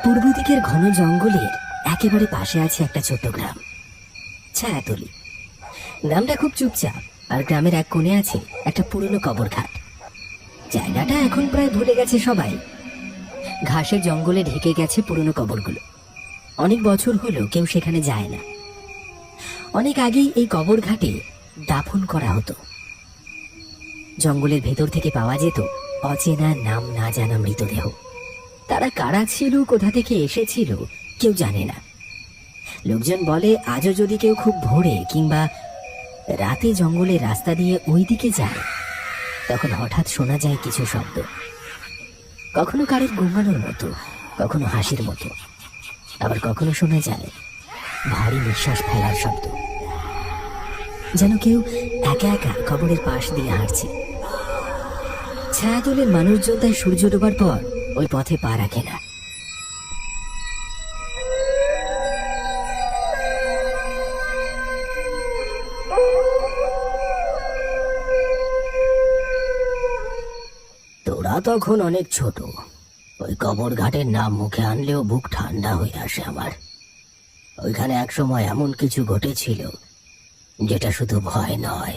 পূর্ব দিকের ঘন জঙ্গলের একেবারে পাশে আছে একটা ছোট্ট গ্রাম, ছায়াতলি। গ্রামটা খুব চুপচাপ, আর গ্রামের এক কোণে আছে একটা পুরনো কবরঘাট। জায়গাটা এখন প্রায় ভুলে গেছে সবাই। ঘাসের জঙ্গলে ঢেকে গেছে পুরনো কবরগুলো। অনেক বছর হলো কেউ সেখানে যায় না। অনেক আগেই এই কবরঘাটে দাফন করা হতো। জঙ্গলের ভেতর থেকে পাওয়া যেত অচেনা, নাম না জানা মৃতদেহ। তারা কারা ছিল, কোথা থেকে এসেছিল, কেউ জানে না। লোকজন বলে আজও যদি কেউ খুব ভোরে কিংবা রাতে জঙ্গলের রাস্তা দিয়ে ওই দিকে যায়, তখন হঠাৎ শোনা যায় কিছু শব্দ। কখনো কারোর ঘুমানোর মতো, কখনো হাসির মতো, আবার কখনো শোনা যায় ভারী নিঃশ্বাস ফেলার শব্দ, যেন কেউ একা একা কবরের পাশ দিয়ে হাঁটছে। ছায়াতলের মানুষজন তাই সূর্য ডোবার পর ওই পথে পা রাখে না। তোরা তখন অনেক ছোট। ওই কবর ঘাটের নাম মুখে আনলেও বুক ঠান্ডা হয়ে আসে আমার। ওইখানে একসময় এমন কিছু ঘটেছিল যেটা শুধু ভয় নয়,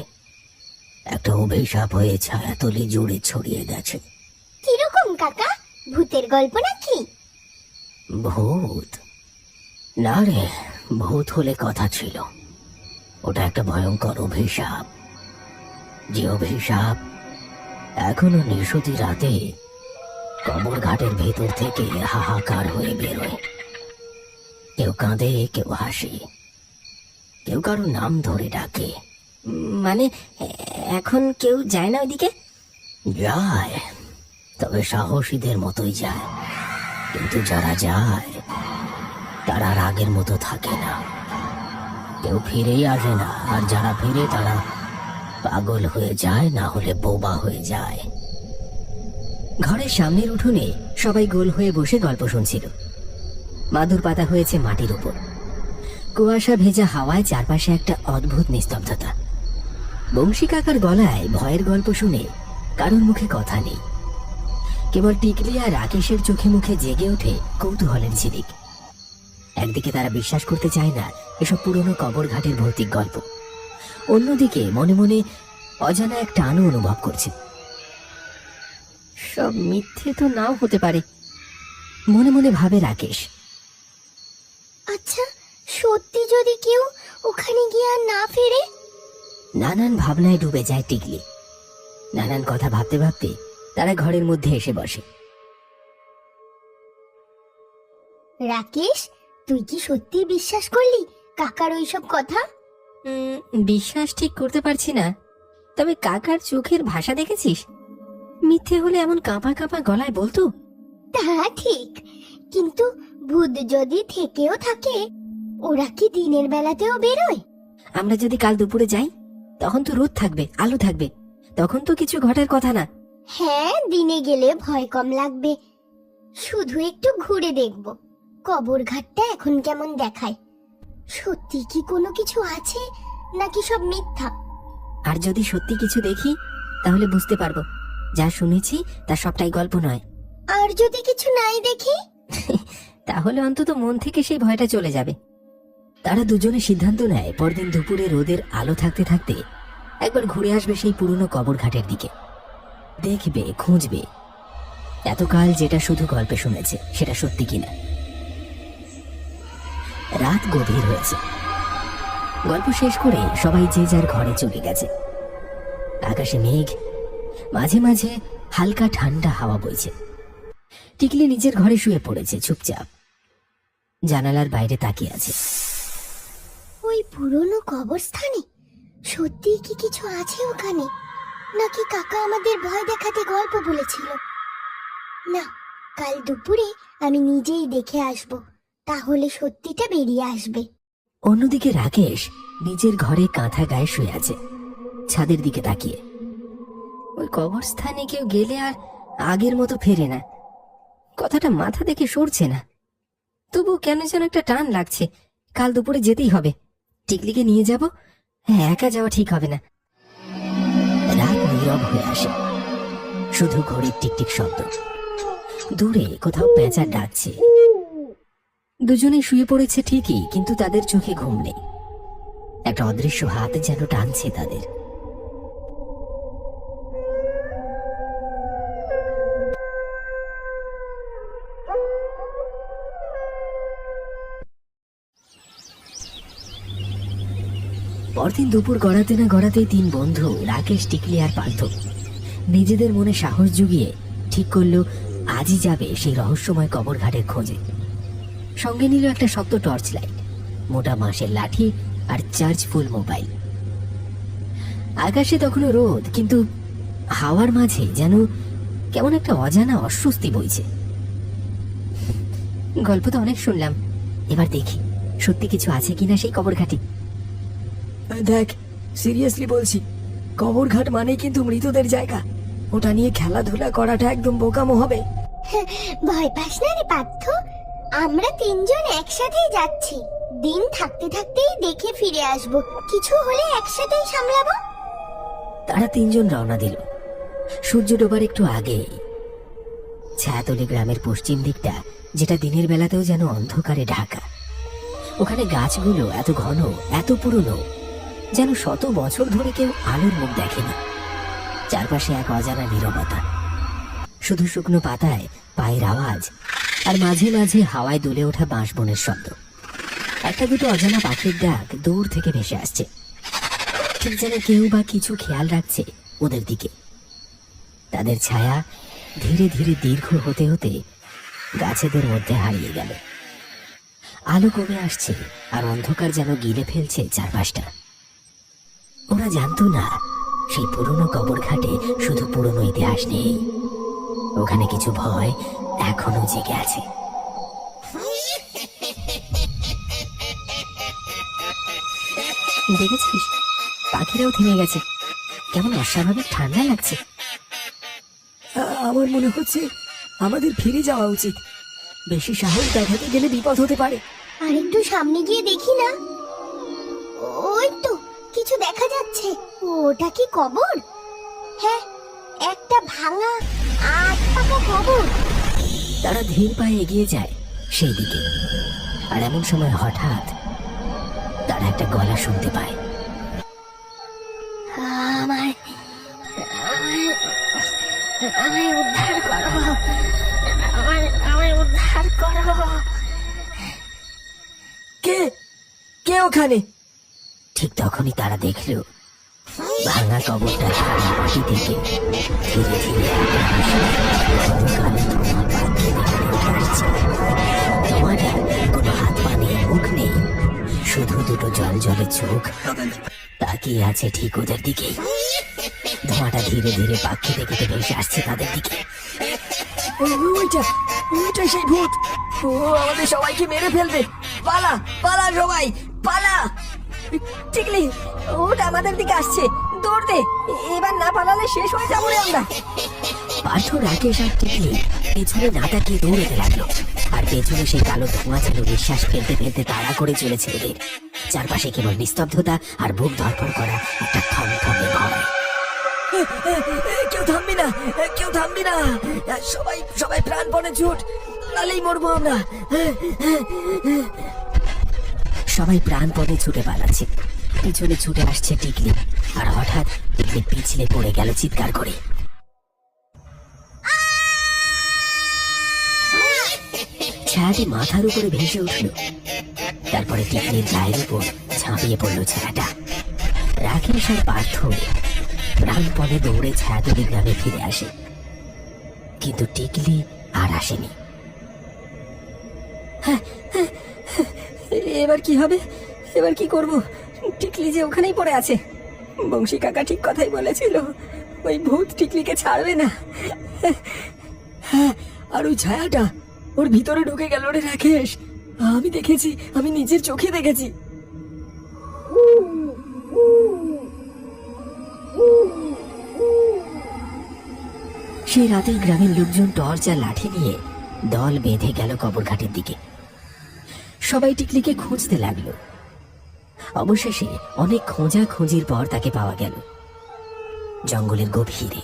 একটা অভিশাপ হয়ে ছায়াতলি জুড়ে ছড়িয়ে গেছে। কিরকম কাকা? ভূতের গল্প নাকি? ভূত না রে, ভূত হলে কথা ছিল। ওটা একটা ভয়ঙ্কর অভিশাপ, যে অভিশাপ এখনো নিশুতি রাতে কবর ঘাটের ভেতর থেকে হাহাকার হয়ে বেরোয়। কেউ কাঁদে, কেউ হাসে, কেউ কারো নাম ধরে ডাকে। মানে এখন কেউ যায় না ওইদিকে? যায়, তবে সাহসীদের মতোই যায়। কিন্তু যারা যায় তারা আর আগের মতো থাকে না। কেউ ফিরেই আসে না, আর যারা ফিরে তারা পাগল হয়ে যায়, না হলে বোবা হয়ে যায়। ঘরের সামনের উঠোনে সবাই গোল হয়ে বসে গল্প শুনছিল। মাদুর পাতা হয়েছে মাটির উপর। কুয়াশা ভেজা হাওয়ায় চারপাশে একটা অদ্ভুত নিস্তব্ধতা। বংশী কাকার গলায় ভয়ের গল্প শুনে কারোর মুখে কথা নেই। কেবল টিকলি আর রাকেশের চোখে মুখে জেগে ওঠে কৌতূহলের ঝিলিক। একদিকে তারা বিশ্বাস করতে চায় না এসব পুরনো কবর ঘাটের ভৌতিক গল্প, অন্যদিকে মনে মনে অজানা এক টানও অনুভব করছে। সব মিথ্যে তো নাও হতে পারে, মনে মনে ভাবে রাকেশ। আচ্ছা, সত্যি যদি কেউ ওখানে গিয়ে আর না ফেরে? নানান ভাবনায় ডুবে যায় টিকলি। নানান কথা ভাবতে ভাবতে তারা ঘরের মধ্যে এসে বসে। রাকেশ, তুই কি সত্যি বিশ্বাস করলি কাকার ওইসব কথা? বিশ্বাস ঠিক করতে পারছি না, তবে কাকার চোখের ভাষা দেখেছিস? মিথ্যে হলে এমন কাঁপা কাঁপা গলায় বলতো। তা ঠিক, কিন্তু ভূত যদি থেকেও থাকে, ওরা কি দিনের বেলাতেও বেরোয়? আমরা যদি কাল দুপুরে যাই, তখন তো রোদ থাকবে, আলো থাকবে, তখন তো কিছু ঘটার কথা না। হ্যাঁ, দিনে গেলে ভয় কম লাগবে। শুধু একটু ঘুরে দেখব কবর ঘাটটা এখন কেমন দেখায়। সত্যি কি কোনো কিছু আছে নাকি সব মিথ্যা? আর যদি সত্যি কিছু দেখি, তাহলে বুঝতে পারবো যা শুনেছি তা সবটাই গল্প নয়। আর যদি কিছু নাই দেখি? তাহলে অন্তত মন থেকে সেই ভয়টা চলে যাবে। তারা দুজনে সিদ্ধান্ত নেয় পরদিন দুপুরে রোদের আলো থাকতে থাকতে একবার ঘুরে আসবে সেই পুরনো কবর ঘাটের দিকে। দেখবে, খুঁজবে এতকাল যেটা শুধু গল্পে শুনেছে সেটা সত্যি কিনা। রাত গভীর হয়েছে। গল্প শেষ করে সবাই যে যার ঘরে চলে গেছে। আকাশে মেঘ, মাঝে মাঝে হালকা ঠান্ডা হাওয়া বইছে। টিকলি নিজের ঘরে শুয়ে পড়েছে চুপচাপ, জানালার বাইরে তাকিয়ে আছে। ওই পুরনো কবরস্থানে সত্যি কি কিছু আছে ওখানে, নাকি কাকা আমাদের ভয় দেখাতে গল্প বলেছিল? না, কাল দুপুরে আমি নিজেই দেখে আসব, তাহলে সত্যিটা বেরিয়ে আসবে। অন্যদিকে রাকেশ নিজের ঘরে কাঁথা গায়ে শুয়ে আছে, ছাদের দিকে তাকিয়ে। ওই কবরস্থানে কেউ গেলে আর আগের মতো ফেরে না, কথাটা মাথা থেকে সরছে না। তবু কেন যেন একটা টান লাগছে, কাল দুপুরে যেতেই হবে। টিকলিকে নিয়ে যাব, একা যাওয়া ঠিক হবে না। রাত নীরব হয়ে আসে, শুধু ঘড়ির টিকটিক শব্দ। দূরে কোথাও পেঁচা ডাকছে, দুজনেই শুয়ে পড়েছে ঠিকই, কিন্তু তাদের চোখে ঘুম নেই। একটা অদৃশ্য হাত যেন টানছে তাদের। পরদিন দুপুর গড়াতে না গড়াতেই তিন বন্ধু রাকেশ, টিকলি আর পার্থ নিজেদের মনে সাহস জুগিয়ে ঠিক করলো আজই যাবে সেই রহস্যময় কবর ঘাটের খোঁজে। সঙ্গে নিল একটা শক্ত টর্চ লাইট, মোটা বাঁশের লাঠি আর চার্জফুল মোবাইল। আকাশে তখনও রোদ, কিন্তু হাওয়ার মাঝে যেন কেমন একটা অজানা অস্বস্তি বইছে। গল্প তো অনেক শুনলাম, এবার দেখি সত্যি কিছু আছে কিনা সেই কবর ঘাটে। দেখ, সিরিয়াসলি বলছি, কবরঘাট মানে কিন্তু মৃতদের জায়গা। ওটা নিয়ে খেলাধুলা করাটা একদম বোকামো হবে। ভয় পাস না রে পার্থ, আমরা তিনজন একসাথেই যাচ্ছি। দিন থাকতে থাকতেই দেখে ফিরে আসবো, কিছু হলে একসাথেই সামলাবো। তারা তিনজন রওনা দিল সূর্য ডোবার একটু আগে। ছায়াতলি গ্রামের পশ্চিম দিকটা, যেটা দিনের বেলাতেও যেন অন্ধকারে ঢাকা। ওখানে গাছগুলো এত ঘন, এত পুরনো, যেন শত বছর ধরে কেউ আলোর মুখ দেখেনি। চারপাশে এক অজানা নীরবতা, শুধু শুকনো পাতায় পায়ের আওয়াজ, আর মাঝে মাঝে হাওয়ায় দুলে ওঠা বাঁশ বনের শব্দ। একটা দুটো অজানা পাখির ডাক দূর থেকে ভেসে আসছে, ঠিক যেন কেউ বা কিছু খেয়াল রাখছে ওদের দিকে। তাদের ছায়া ধীরে ধীরে দীর্ঘ হতে হতে গাছেদের মধ্যে হারিয়ে গেল। আলো কমে আসছে, আর অন্ধকার যেন গিলে ফেলছে চারপাশটা। ওরা জানতো না সেই পুরনো কবর ঘাটে শুধু পুরনো ইতিহাস নেই, ওখানে কিছু ভয় এখনো জেগে আছে। দেখেছিস, পাখিরাও থেমে গেছে, কেমন অস্বাভাবিক ঠান্ডা লাগছে। আমার মনে হচ্ছে আমাদের ফিরে যাওয়া উচিত। বেশি সাহস দেখাতে গেলে বিপদ হতে পারে। আর একটু সামনে গিয়ে দেখি না? ওই তো কিছু দেখা যাচ্ছে। ওটা কি কবর? হ্যাঁ, একটা ভাঙা আট পাকা কবর। তারা ধীর পায়ে এগিয়ে যায় সেই দিকে, আর এমন সময় হঠাৎ তারা একটা গলা শুনতে পায়। আমায় আমায় উদ্ধার করো, আমায় উদ্ধার করো। কে কে ওখানে? ঠিক তখনই তারা দেখল ভাঙা কবরটার ধারে মাটি থেকে ধীরে ধীরে একটা হাসি কালো ধোঁয়া পাকিয়ে উঠে আসছে। ধোঁয়াটা কোনো হাত পা নেই, মুখ নেই, শুধু দুটো জল জলে চোখ তাকিয়ে আছে ঠিক ওদের দিকেই। ধোঁয়াটা ধীরে ধীরে পাখি থেকে ভেসে আসছে তাদের দিকে। ওইটা সেই ভূত। ও আমাদের সবাইকে মেরে ফেলবে। পালা পালা সবাই পালা। টিকলি, ওটা আমাদের দিকে আসছে, দৌড় দে, এবার না পালালে শেষ হয়ে যাবো রে আমরা। পার্থ, রাকেশ আর টিকলি পেছনে না তাকিয়ে দৌড়তে লাগলো, আর পেছনে সেই কালো ধোঁয়া যেন নিঃশ্বাস ফেলতে ফেলতে তাড়া করে চলেছে ওদের। চারপাশে কেবল নিস্তব্ধতা আর বুক ধরফর করা একটা থমথমে ভয়। কেউ থামবি না, কেউ থামবি না। সবাই সবাই প্রাণপণে ছুট, নালেই মরবো আমরা। সবাই প্রাণপণে ছুটে পালাচ্ছে। পিছনে ছুটে আসছে টিকলি, আর হঠাৎ টিকলি পিছলে পড়ে গেল চিৎকার করে। ছায়াটি মাথার উপরে ভেসে উঠল, তারপরে টিকলির গায়ের উপর ঝাঁপিয়ে পড়ল ছায়াটা। রাকেশ আর পার্থ প্রাণপণে দৌড়ে ছায়াতলি গ্রামে ফিরে আসে, কিন্তু টিকলি আর আসেনি। এবার কি হবে? এবার কি করব? টিকলি যে ওখানেই পড়ে আছে। বংশী কাকা ঠিক কথাই বলেছিল, ওই ভূত টিকলিকে ছাড়বে না। হ্যাঁ, আর ওই ছায়াটা ওর ভিতরে ঢুকে গেল রে রাকেশ। আমি দেখেছি, আমি নিজের চোখে দেখেছি। সেই রাতেই গ্রামের লোকজন টর্চ আর লাঠি নিয়ে দল বেঁধে গেল কবরঘাটের দিকে। সবাই টিকলিকে খুঁজতে লাগলো। অবশেষে অনেক খোঁজাখুঁজির পর তাকে পাওয়া গেল। জঙ্গলের গভীরে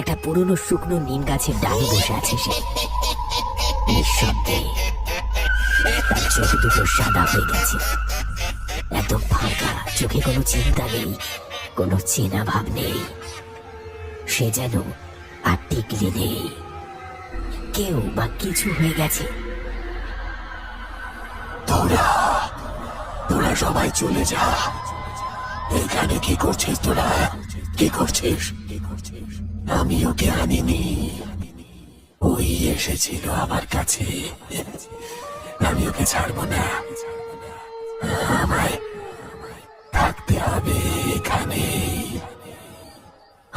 একটা পুরনো শুকনো নিম গাছের ডালে বসে আছে সে, নিঃশব্দে। তার চোখ দুটো সাদা হয়ে গেছে, একদম ফাঁকা, চোখে কোনো চিন্তা নেই, কোনো চেনা ভাব নেই। সে যেন আর টিকলি নেই, কেউ বা কিছু হয়ে গেছে। তোরা তোরা সবাই চলে যা। এখানে কি করছিস তোরা? কি করছিস? আমি ওকে আনিনি, ওই এসেছিল আমার কাছে। আমি ওকে ছাড়বো না, আমায় থাকতে হবে এখানে।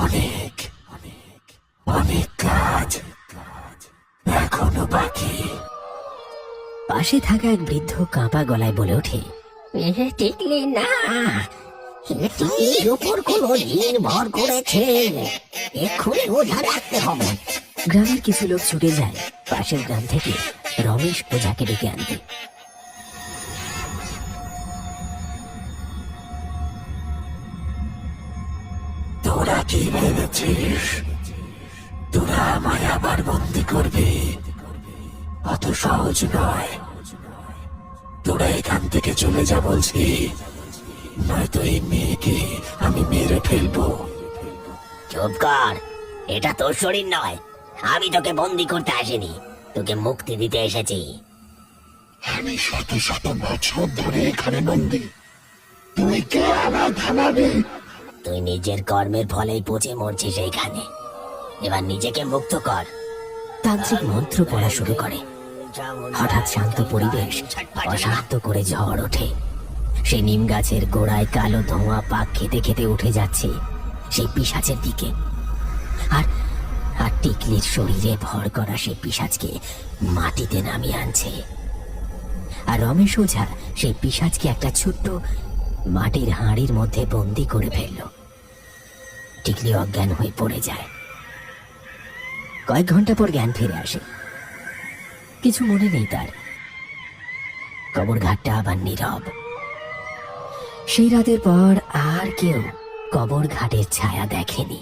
অনেক অনেক কাজ এখনো বাকি। পাশে থাকা এক বৃদ্ধ কাঁপা গলায় বলে ওঠে, টিকলি না, টিকলির উপর কোনো জিন ভর করেছে, এক্ষুনি ওঝা রাখতে হবে। গ্রামের কিছু লোক ছুটে যায় পাশের গ্রাম থেকে রমেশ ওঝাকে ডেকে আনতে। তোরা কি ভেবেছিস তোরা আমায় আবার বন্দি করবে? অত সহজ নয়। তোরা এখান থেকে চলে যা বলছি, নয়তো এই মেয়েকে আমি মেরে ফেলবো। চুপ কর, এটা তোর শরীর নয়, আমি তোকে বন্দি করতে আসিনি, তোকে মুক্তি দিতে এসেছি। আমি শত শত বছর ধরে এখানে বন্দি, তুই কে আমায় থামাবি? তুই নিজের কর্মের ফলেই পচে মরছিস এইখানে, এবার নিজেকে মুক্ত কর। তান্ত্রিক মন্ত্র পড়া শুরু করে। হঠাৎ শান্ত পরিবেশ অশান্ত করে ঝড় ওঠে। সেই নিম গাছের গোড়ায় কালো ধোঁয়া পাক খেতে খেতে উঠে যাচ্ছে সেই পিশাচের দিকে। আর আর টিকলির শরীরে ভর করা সেই পিশাচকে মাটিতে নামিয়ে আনছে। আর রমেশ ওঝা সেই পিশাচকে একটা ছোট্ট মাটির হাঁড়ির মধ্যে বন্দি করে ফেলল। টিকলি অজ্ঞান হয়ে পড়ে যায়। কয়েক ঘন্টা পর জ্ঞান ফিরে আসে, কিছু মনে নেই তার। কবর ঘাটটা আবার নীরব। সেই রাতের পর আর কেউ কবর ঘাটের ছায়া দেখেনি।